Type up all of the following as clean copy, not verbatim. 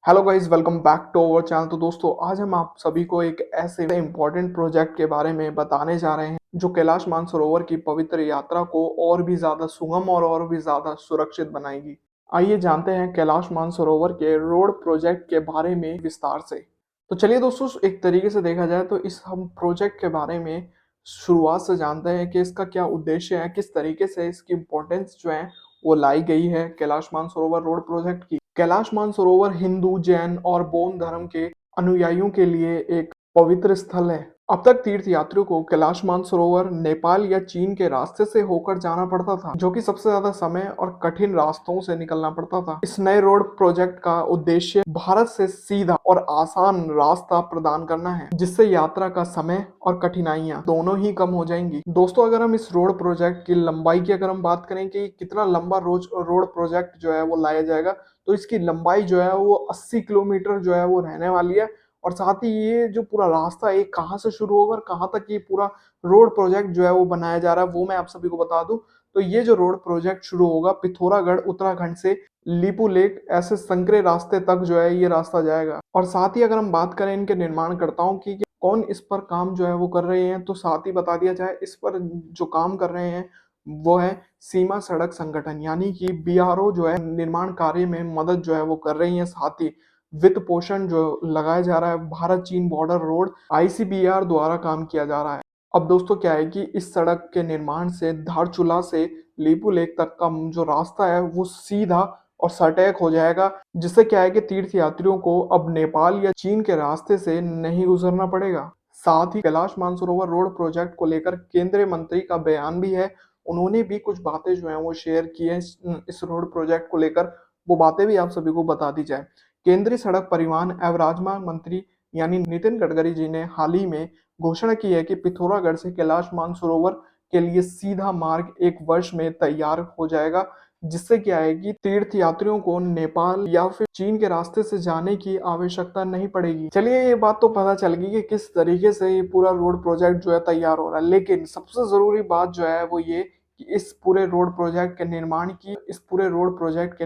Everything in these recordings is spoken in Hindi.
Hello guys, welcome back to our channel. तो दोस्तों, आज हम आप सभी को एक ऐसे इम्पोर्टेंट प्रोजेक्ट के बारे में बताने जा रहे हैं जो कैलाश मानसरोवर की पवित्र यात्रा को और भी ज़्यादा सुगम और भी ज़्यादा सुरक्षित बनाएगी। आइए जानते हैं कैलाश मानसरोवर के रोड प्रोजेक्ट के बारे में विस्तार से। तो चलिए दोस्तों, एक तरीके से देखा जाए तो इस हम प्रोजेक्ट के बारे में शुरुआत से जानते हैं कि इसका क्या उद्देश्य है, किस तरीके से इसकी इम्पोर्टेंस जो है वो लाई गई है कैलाश मानसरोवर रोड प्रोजेक्ट की। कैलाश मानसरोवर हिंदू, जैन और बौद्ध धर्म के अनुयायियों के लिए एक पवित्र स्थल है। अब तक तीर्थ यात्रियों को कैलाश मानसरोवर नेपाल या चीन के रास्ते से होकर जाना पड़ता था, जो कि सबसे ज्यादा समय और कठिन रास्तों से निकलना पड़ता था। इस नए रोड प्रोजेक्ट का उद्देश्य भारत से सीधा और आसान रास्ता प्रदान करना है, जिससे यात्रा का समय और कठिनाइयां दोनों ही कम हो जाएंगी। दोस्तों, अगर हम इस रोड प्रोजेक्ट की लंबाई की अगर हम बात करें कि कितना लंबा रोड प्रोजेक्ट जो है वो लाया जाएगा, तो इसकी लंबाई जो है वो 80 किलोमीटर जो है वो रहने वाली है। और साथ ही ये जो पूरा रास्ता है कहाँ से शुरू होगा और कहाँ तक ये पूरा रोड प्रोजेक्ट जो है वो बनाया जा रहा है, वो मैं आप सभी को बता दूं। तो ये जो रोड प्रोजेक्ट शुरू होगा पिथौरागढ़ उत्तराखंड से लीपू लेक ऐसे संकरे रास्ते तक जो है ये रास्ता जाएगा। और साथ ही अगर हम बात करें इनके निर्माणकर्ताओं की कि कौन इस पर काम जो है वो कर रहे हैं, तो साथ ही बता दिया जाए इस पर जो काम कर रहे हैं वो है सीमा सड़क संगठन, यानी कि बीआरओ जो है निर्माण कार्य में मदद जो है वो कर रही है। साथ ही वित्त पोषण जो लगाया जा रहा है भारत चीन बॉर्डर रोड आईसीबीआर द्वारा काम किया जा रहा है। अब दोस्तों क्या है कि इस सड़क के निर्माण से धारचूला से लीपू लेक तक का जो रास्ता है वो सीधा और सटीक हो जाएगा, जिससे क्या है कि तीर्थ यात्रियों को अब नेपाल या चीन के रास्ते से नहीं गुजरना पड़ेगा। साथ ही कैलाश मानसरोवर रोड प्रोजेक्ट को लेकर केंद्रीय मंत्री का बयान भी है। उन्होंने भी कुछ बातें जो है वो शेयर की है इस रोड प्रोजेक्ट को लेकर। वो बातें भी आप सभी को बता दी जाए। केंद्रीय सड़क परिवहन एवं राजमार्ग मंत्री यानी नितिन गडकरी जी ने हाल ही में घोषणा की है कि पिथौरागढ़ से कैलाश मानसरोवर के लिए सीधा मार्ग 1 वर्ष में तैयार हो जाएगा, जिससे क्या है कि तीर्थ यात्रियों को नेपाल या फिर चीन के रास्ते से जाने की आवश्यकता नहीं पड़ेगी। चलिए, ये बात तो पता चल गई कि किस तरीके से ये पूरा रोड प्रोजेक्ट जो है तैयार हो रहा है, लेकिन सबसे जरूरी बात जो है वो ये कि इस पूरे रोड प्रोजेक्ट के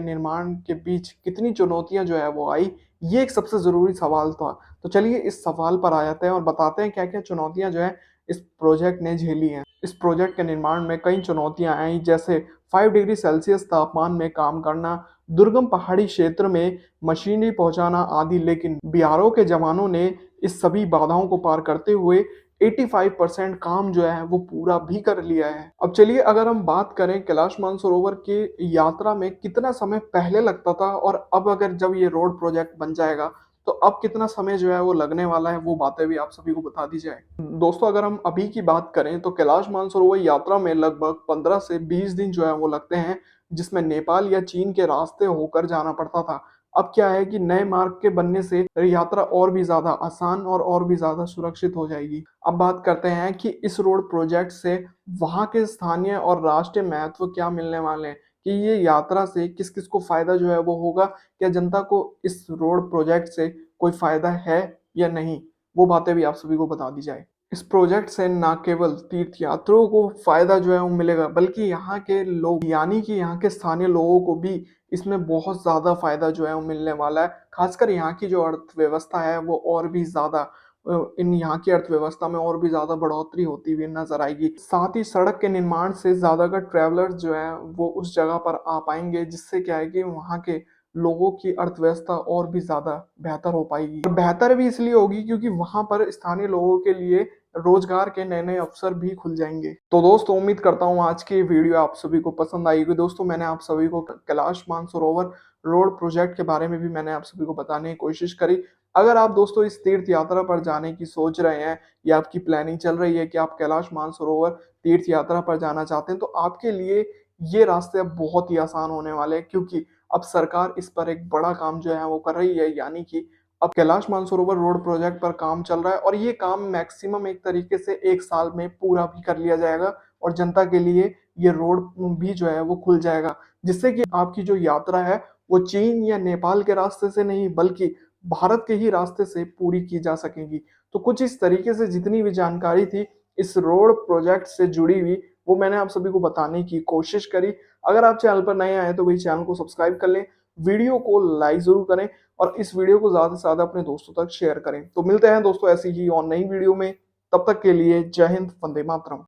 निर्माण के बीच कितनी चुनौतियां जो है वो आई, ये एक सबसे जरूरी सवाल था। तो चलिए इस सवाल पर आ जाते हैं और बताते हैं क्या क्या चुनौतियां जो है इस प्रोजेक्ट ने झेली हैं। इस प्रोजेक्ट के निर्माण में कई चुनौतियां आई, जैसे 5 डिग्री सेल्सियस तापमान में काम करना, दुर्गम पहाड़ी क्षेत्र में मशीनरी पहुंचाना आदि। लेकिन बीआरओ के जवानों ने इस सभी बाधाओं को पार करते हुए 85% काम जो है वो पूरा भी कर लिया है। अब चलिए अगर हम बात करें कैलाश मानसरोवर की यात्रा में कितना समय पहले लगता था और अब अगर जब ये रोड प्रोजेक्ट बन जाएगा तो अब कितना समय जो है वो लगने वाला है, वो बातें भी आप सभी को बता दी जाए। दोस्तों, अगर हम अभी की बात करें तो कैलाश मानसरोवर यात्रा में लगभग 15 से 20 दिन जो है वो लगते हैं, जिसमें नेपाल या चीन के रास्ते होकर जाना पड़ता था। अब क्या है कि नए मार्ग के बनने से यात्रा और भी ज्यादा आसान और भी ज्यादा सुरक्षित हो जाएगी। अब बात करते हैं कि इस रोड प्रोजेक्ट से वहां के स्थानीय और राष्ट्रीय महत्व क्या मिलने वाले हैं, कि ये यात्रा से किस किस को फायदा जो है वो होगा, क्या जनता को इस रोड प्रोजेक्ट से कोई फायदा है या नहीं, वो बातें भी आप सभी को बता दी जाए। इस प्रोजेक्ट से न केवल तीर्थ यात्रियों को फायदा जो है वो मिलेगा, बल्कि यहाँ के लोग यानी कि यहाँ के स्थानीय लोगों को भी इसमें बहुत ज्यादा फायदा जो है वो मिलने वाला है। खासकर यहाँ की जो अर्थव्यवस्था है वो और भी ज्यादा इन यहाँ की अर्थव्यवस्था में और भी ज्यादा बढ़ोतरी होती हुई नजर आएगी। साथ ही सड़क के निर्माण से ज्यादातर ट्रेवलर्स जो है वो उस जगह पर आ पाएंगे, जिससे क्या है कि वहाँ के लोगों की अर्थव्यवस्था और भी ज्यादा बेहतर हो पाएगी। और बेहतर भी इसलिए होगी क्योंकि वहां पर स्थानीय लोगों के लिए रोजगार के नए नए अवसर भी खुल जाएंगे। तो दोस्तों, उम्मीद करता हूँ आज की वीडियो आप सभी को पसंद आएगी। दोस्तों, मैंने आप सभी को कैलाश मानसरोवर रोड प्रोजेक्ट के बारे में भी मैंने आप सभी को बताने की कोशिश करी। अगर आप दोस्तों इस तीर्थ यात्रा पर जाने की सोच रहे हैं या आपकी प्लानिंग चल रही है कि आप कैलाश मानसरोवर तीर्थ यात्रा पर जाना चाहते हैं, तो आपके लिए ये रास्ते अब बहुत ही आसान होने वाले हैं, क्योंकि अब सरकार इस पर एक बड़ा काम जो है वो कर रही है। यानी कि अब कैलाश मानसरोवर रोड प्रोजेक्ट पर काम चल रहा है और ये काम मैक्सिमम एक तरीके से 1 साल में पूरा भी कर लिया जाएगा और जनता के लिए ये रोड भी जो है वो खुल जाएगा, जिससे कि आपकी जो यात्रा है वो चीन या नेपाल के रास्ते से नहीं बल्कि भारत के ही रास्ते से पूरी की जा सकेगी। तो कुछ इस तरीके से जितनी भी जानकारी थी इस रोड प्रोजेक्ट से जुड़ी हुई, वो मैंने आप सभी को बताने की कोशिश करी। अगर आप चैनल पर नए आए तो वही चैनल को सब्सक्राइब कर लें, वीडियो को लाइक ज़रूर करें और इस वीडियो को ज़्यादा से ज़्यादा अपने दोस्तों तक शेयर करें। तो मिलते हैं दोस्तों ऐसी ही और नई वीडियो में, तब तक के लिए जय हिंद, वंदे मातरम।